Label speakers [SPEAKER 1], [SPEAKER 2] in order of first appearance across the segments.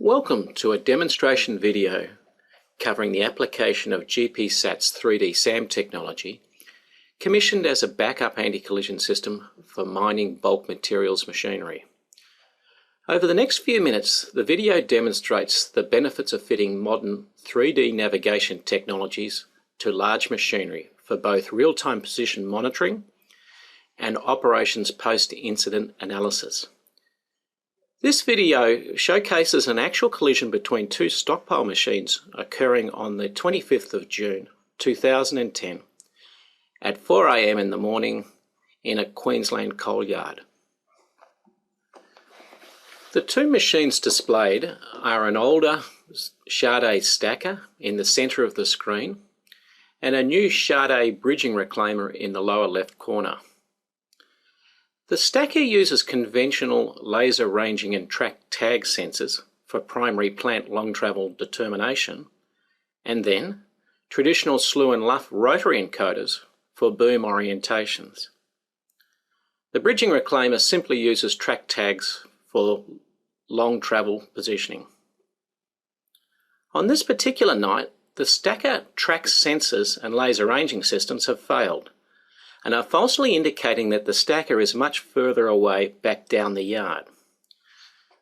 [SPEAKER 1] Welcome to a demonstration video covering the application of GPSat's 3D SAM technology, commissioned as a backup anti-collision system for mining bulk materials machinery. Over the next few minutes, the video demonstrates the benefits of fitting modern 3D navigation technologies to large machinery for both real-time position monitoring and operations post-incident analysis. This video showcases an actual collision between two stockpile machines occurring on the 25th of June 2010 at 4 AM in the morning in a Queensland coal yard. The two machines displayed are an older Chardé stacker in the centre of the screen and a new Chardé bridging reclaimer in the lower left corner. The stacker uses conventional laser ranging and track tag sensors for primary plant long travel determination, and then traditional slew and luff rotary encoders for boom orientations. The bridging reclaimer simply uses track tags for long travel positioning. On this particular night, the stacker track sensors and laser ranging systems have failed and are falsely indicating that the stacker is much further away back down the yard.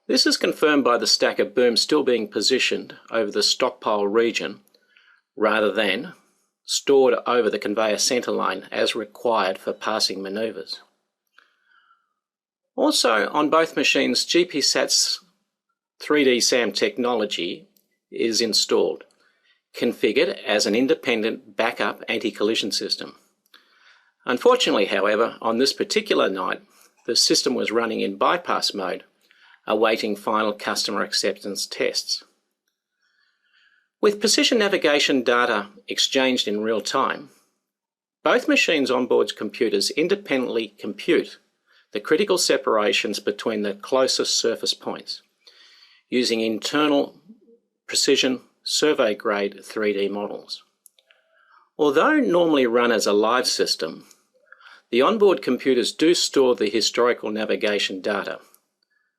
[SPEAKER 1] This is confirmed by the stacker boom still being positioned over the stockpile region rather than stored over the conveyor centre line as required for passing manoeuvres. Also, on both machines, GPSat's 3D SAM technology is installed, configured as an independent backup anti-collision system. Unfortunately, however, on this particular night, the system was running in bypass mode, awaiting final customer acceptance tests. With position navigation data exchanged in real time, both machines' onboard computers independently compute the critical separations between the closest surface points, using internal precision survey-grade 3D models. Although normally run as a live system, the onboard computers do store the historical navigation data,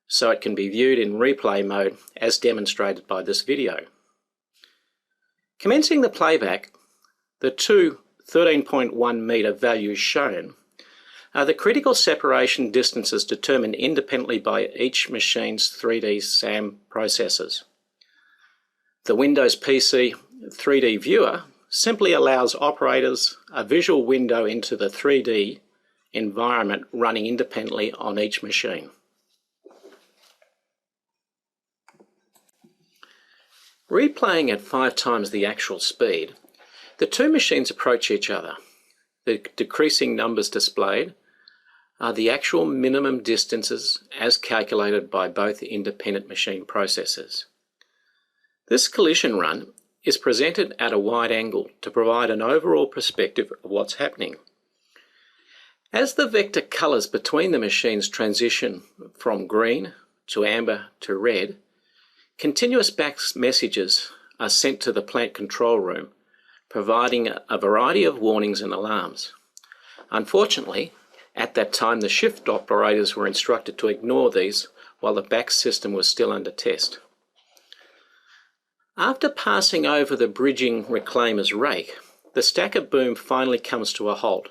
[SPEAKER 1] so it can be viewed in replay mode as demonstrated by this video. Commencing the playback, the two 13.1 metre values shown are the critical separation distances determined independently by each machine's 3D SAM processors. The Windows PC 3D viewer simply allows operators a visual window into the 3D environment running independently on each machine. Replaying at 5 times the actual speed, the two machines approach each other. The decreasing numbers displayed are the actual minimum distances as calculated by both independent machine processors. This collision run is presented at a wide angle to provide an overall perspective of what's happening. As the vector colours between the machines transition from green to amber to red, continuous BACS messages are sent to the plant control room, providing a variety of warnings and alarms. Unfortunately, at that time the shift operators were instructed to ignore these while the BACS system was still under test. After passing over the bridging reclaimer's rake, the stacker boom finally comes to a halt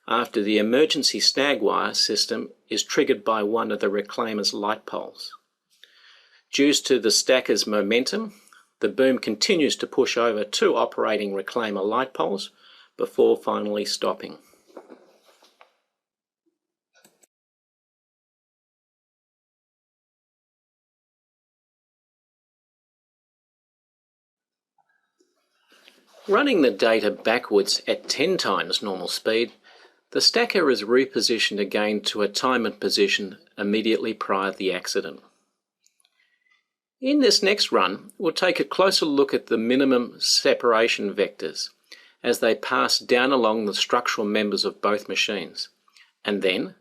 [SPEAKER 1] after the emergency snag wire system is triggered by one of the reclaimer's light poles. Due to the stacker's momentum, the boom continues to push over 2 operating reclaimer light poles before finally stopping. Running the data backwards at 10 times normal speed, the stacker is repositioned again to a timed position immediately prior to the accident. In this next run, we'll take a closer look at the minimum separation vectors as they pass down along the structural members of both machines, and then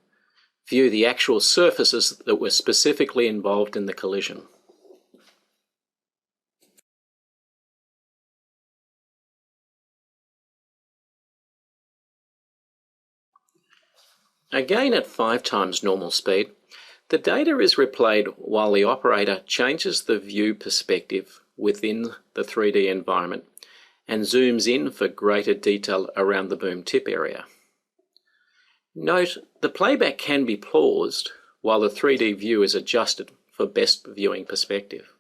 [SPEAKER 1] view the actual surfaces that were specifically involved in the collision. Again at 5 times normal speed, The data is replayed while the operator changes the view perspective within the 3D environment and zooms in for greater detail around the boom tip area. Note, the playback can be paused while the 3D view is adjusted for best viewing perspective.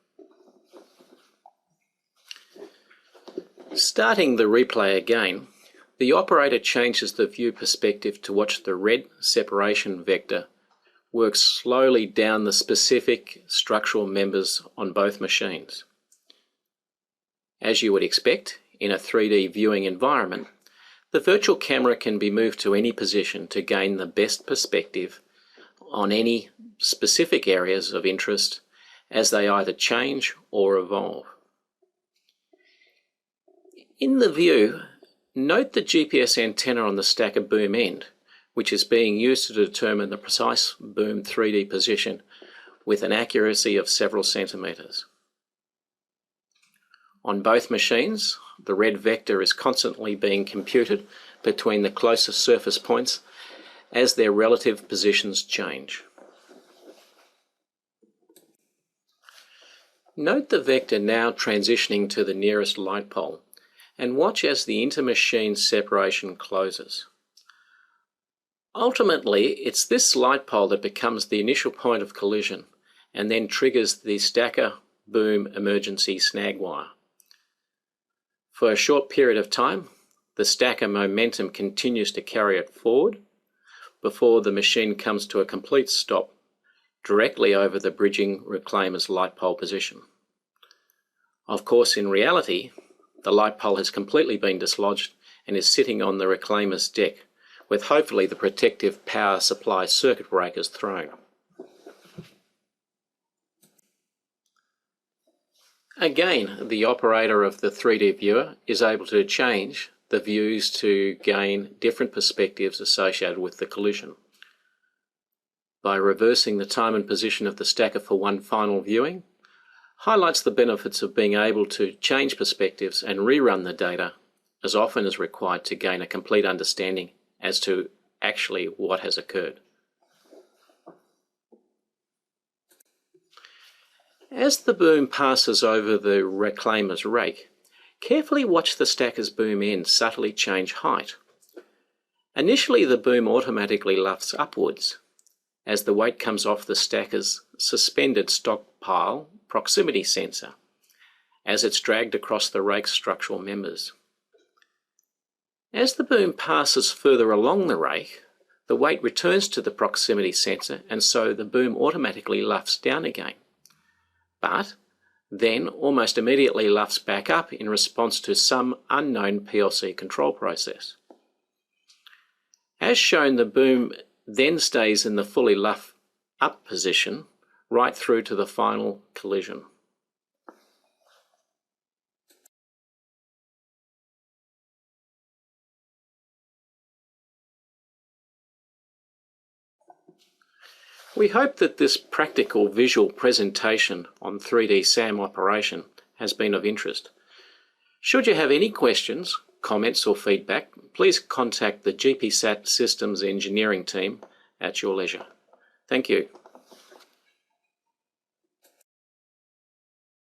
[SPEAKER 1] Starting the replay again, the operator changes the view perspective to watch the red separation vector work slowly down the specific structural members on both machines. As you would expect in a 3D viewing environment, the virtual camera can be moved to any position to gain the best perspective on any specific areas of interest as they either change or evolve. In the view, note the GPS antenna on the stacker boom end, which is being used to determine the precise boom 3D position with an accuracy of several centimetres. On both machines, the red vector is constantly being computed between the closest surface points as their relative positions change. Note the vector now transitioning to the nearest light pole, and watch as the inter-machine separation closes. Ultimately, it's this light pole that becomes the initial point of collision and then triggers the stacker boom emergency snag wire. For a short period of time, the stacker momentum continues to carry it forward before the machine comes to a complete stop directly over the bridging reclaimer's light pole position. Of course, in reality, the light pole has completely been dislodged and is sitting on the reclaimer's deck, with hopefully the protective power supply circuit breakers thrown. Again, the operator of the 3D viewer is able to change the views to gain different perspectives associated with the collision. By reversing the time and position of the stacker for one final viewing, highlights the benefits of being able to change perspectives and rerun the data as often as required to gain a complete understanding as to actually what has occurred. As the boom passes over the reclaimer's rake, carefully watch the stacker's boom end subtly change height. Initially, the boom automatically lufts upwards as the weight comes off the stacker's suspended stockpile proximity sensor as it's dragged across the rake's structural members. As the boom passes further along the rake, the weight returns to the proximity sensor, and so the boom automatically lufts down again, but then almost immediately lufts back up in response to some unknown PLC control process. As shown, the boom then stays in the fully luff up position right through to the final collision. We hope that this practical visual presentation on 3D SAM operation has been of interest. Should you have any questions, comments or feedback, please contact the GPSat Systems engineering team at your leisure. Thank you.